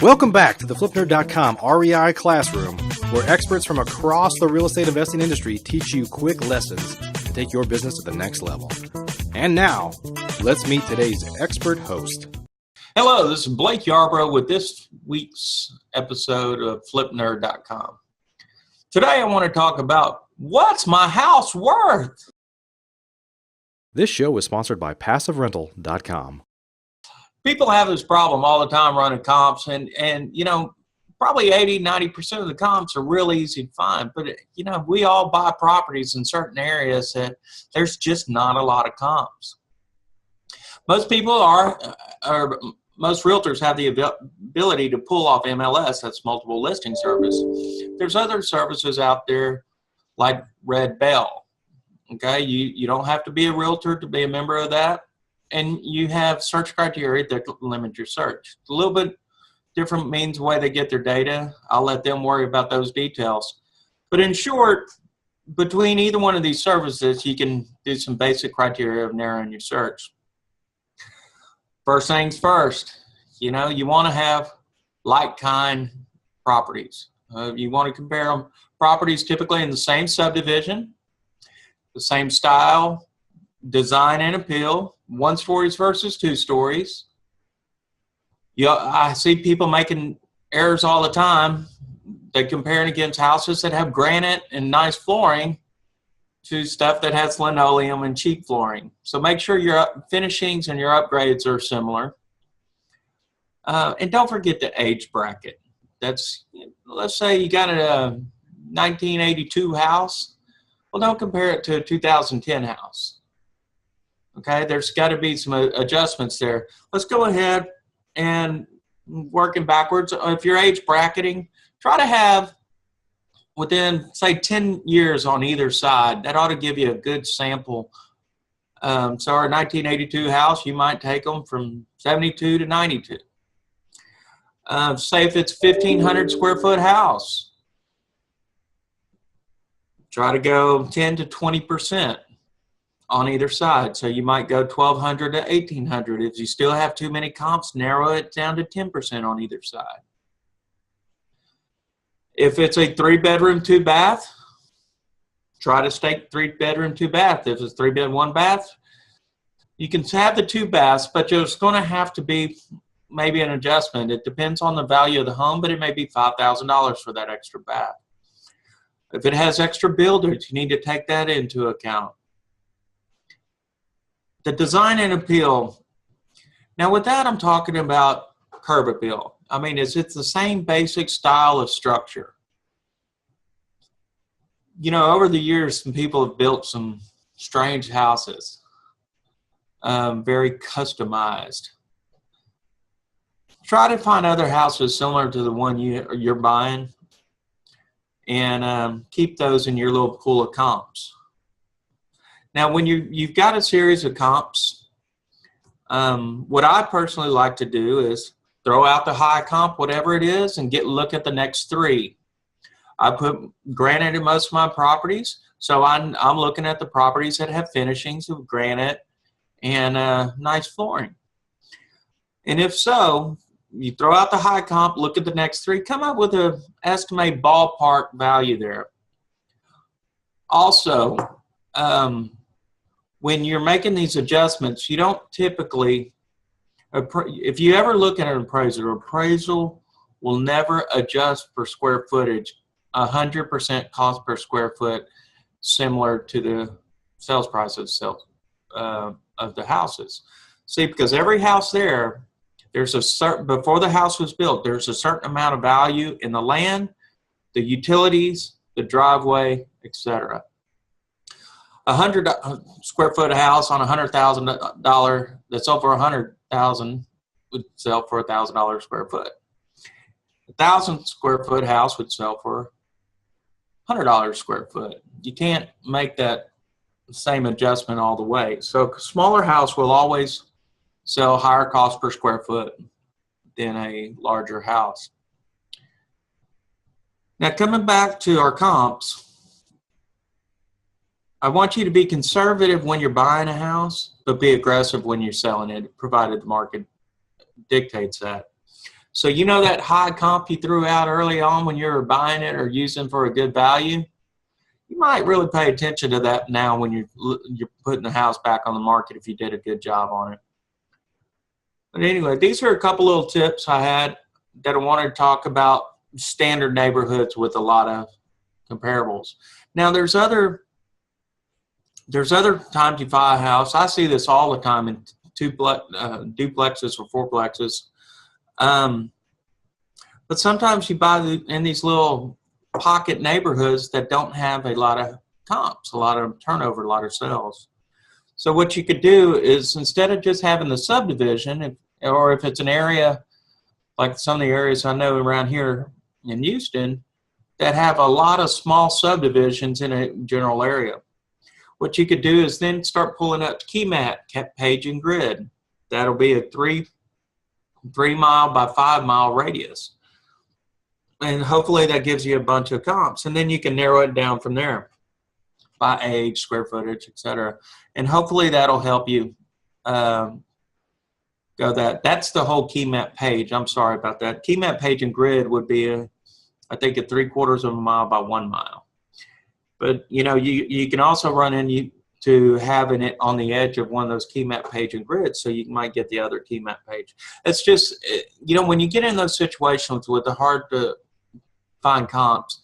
Welcome back to the FlipNerd.com REI Classroom, where experts from across the real estate investing industry teach you quick lessons to take your business to the next level. And now, let's meet today's expert host. Hello, this is Blake Yarborough with this week's episode of FlipNerd.com. Today I want to talk about what's my house worth? This show is sponsored by PassiveRental.com. People have this problem all the time running comps, and probably 80-90% of the comps are really easy to find. But we all buy properties in certain areas that there's just not a lot of comps. Most people most realtors have the ability to pull off MLS, that's multiple listing service. There's other services out there like Red Bell. Okay, you don't have to be a realtor to be a member of that. And you have search criteria that limit your search. A little bit different means the way they get their data. I'll let them worry about those details. But in short, between either one of these services, you can do some basic criteria of narrowing your search. First things first, you want to have like-kind properties. You want to compare them. Properties typically in the same subdivision, the same style, design and appeal, 1 stories versus 2 stories. I see people making errors all the time. They're comparing against houses that have granite and nice flooring to stuff that has linoleum and cheap flooring. So make sure your finishings and your upgrades are similar. And don't forget the age bracket. Let's say you got a 1982 house. Well, don't compare it to a 2010 house. Okay, there's got to be some adjustments there. Let's go ahead and working backwards. If you're age bracketing, try to have within, say, 10 years on either side. That ought to give you a good sample. So our 1982 house, you might take them from 72 to 92. Say if it's 1,500 square foot house, try to go 10 to 20%. On either side. So you might go 1,200 to 1,800. If you still have too many comps, narrow it down to 10% on either side. If it's a 3-bedroom, 2-bath, try to stake 3-bedroom, 2-bath. If it's 3-bed, 1-bath, you can have the 2 baths, but there's going to have to be maybe an adjustment. It depends on the value of the home, but it may be $5,000 for that extra bath. If it has extra builders, you need to take that into account. The design and appeal. Now with that, I'm talking about curb appeal. I mean, it's the same basic style of structure. Over the years, some people have built some strange houses, very customized. Try to find other houses similar to the one you're buying and keep those in your little pool of comps. Now, when you've got a series of comps, what I personally like to do is throw out the high comp, whatever it is, and look at the next 3. I put granite in most of my properties, so I'm looking at the properties that have finishings of granite and nice flooring. And if so, you throw out the high comp, look at the next 3, come up with an estimated ballpark value there. Also, when you're making these adjustments, you don't typically, if you ever look at an appraisal will never adjust for square footage, 100% cost per square foot, similar to the sales price of the houses. See, because every house there's a certain, before the house was built, there's a certain amount of value in the land, the utilities, the driveway, etc. 100 square foot house on $100,000 that's over $100,000 would sell for $1,000 square foot. 1,000 square foot house would sell for $100 square foot. You can't make that same adjustment all the way. So a smaller house will always sell higher cost per square foot than a larger house. Now coming back to our comps, I want you to be conservative when you're buying a house, but be aggressive when you're selling it, provided the market dictates that. So you know that high comp you threw out early on when you were buying it or using for a good value? You might really pay attention to that now when you're putting the house back on the market if you did a good job on it. But anyway, these are a couple little tips I had that I wanted to talk about standard neighborhoods with a lot of comparables. Now, there's other times you buy a house. I see this all the time in duplexes or fourplexes. But sometimes you buy in these little pocket neighborhoods that don't have a lot of comps, a lot of turnover, a lot of sales. So what you could do is, instead of just having the subdivision, or if it's an area like some of the areas I know around here in Houston that have a lot of small subdivisions in a general area, what you could do is then start pulling up key map page and grid. That'll be a 3 mile by 5 mile radius. And hopefully that gives you a bunch of comps. And then you can narrow it down from there by age, square footage, etc. And hopefully that'll help you go that. That's the whole key map page. I'm sorry about that. Key map page and grid would be, I think, a 3/4 of a mile by 1 mile. But, you know, you can also run into having it on the edge of one of those key map page and grids, so you might get the other key map page. It's just, you know, when you get in those situations with the hard to find comps,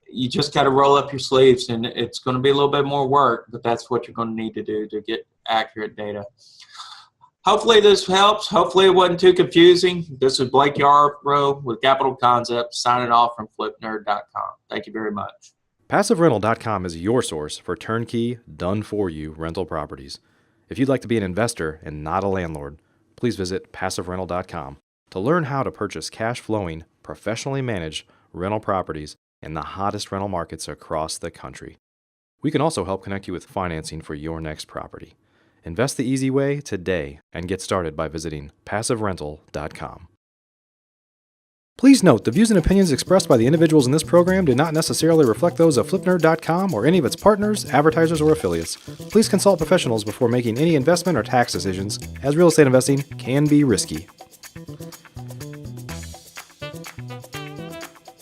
you just got to roll up your sleeves, and it's going to be a little bit more work, but that's what you're going to need to do to get accurate data. Hopefully this helps. Hopefully it wasn't too confusing. This is Blake Yarborough with Capital Concepts signing off from flipnerd.com. Thank you very much. PassiveRental.com is your source for turnkey, done-for-you rental properties. If you'd like to be an investor and not a landlord, please visit PassiveRental.com to learn how to purchase cash-flowing, professionally managed rental properties in the hottest rental markets across the country. We can also help connect you with financing for your next property. Invest the easy way today and get started by visiting PassiveRental.com. Please note, the views and opinions expressed by the individuals in this program do not necessarily reflect those of FlipNerd.com or any of its partners, advertisers, or affiliates. Please consult professionals before making any investment or tax decisions, as real estate investing can be risky.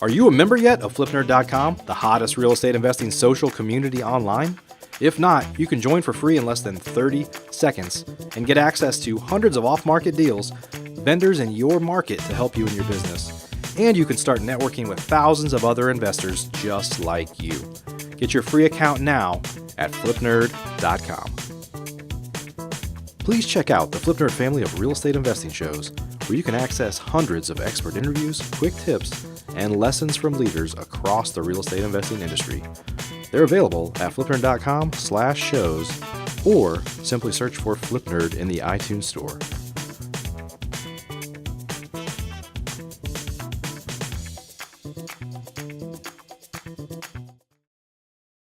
Are you a member yet of FlipNerd.com, the hottest real estate investing social community online? If not, you can join for free in less than 30 seconds and get access to hundreds of off-market deals, vendors in your market to help you in your business. And you can start networking with thousands of other investors just like you. Get your free account now at flipnerd.com. Please check out the FlipNerd family of real estate investing shows, where you can access hundreds of expert interviews, quick tips, and lessons from leaders across the real estate investing industry. They're available at flipnerd.com/shows, or simply search for FlipNerd in the iTunes Store.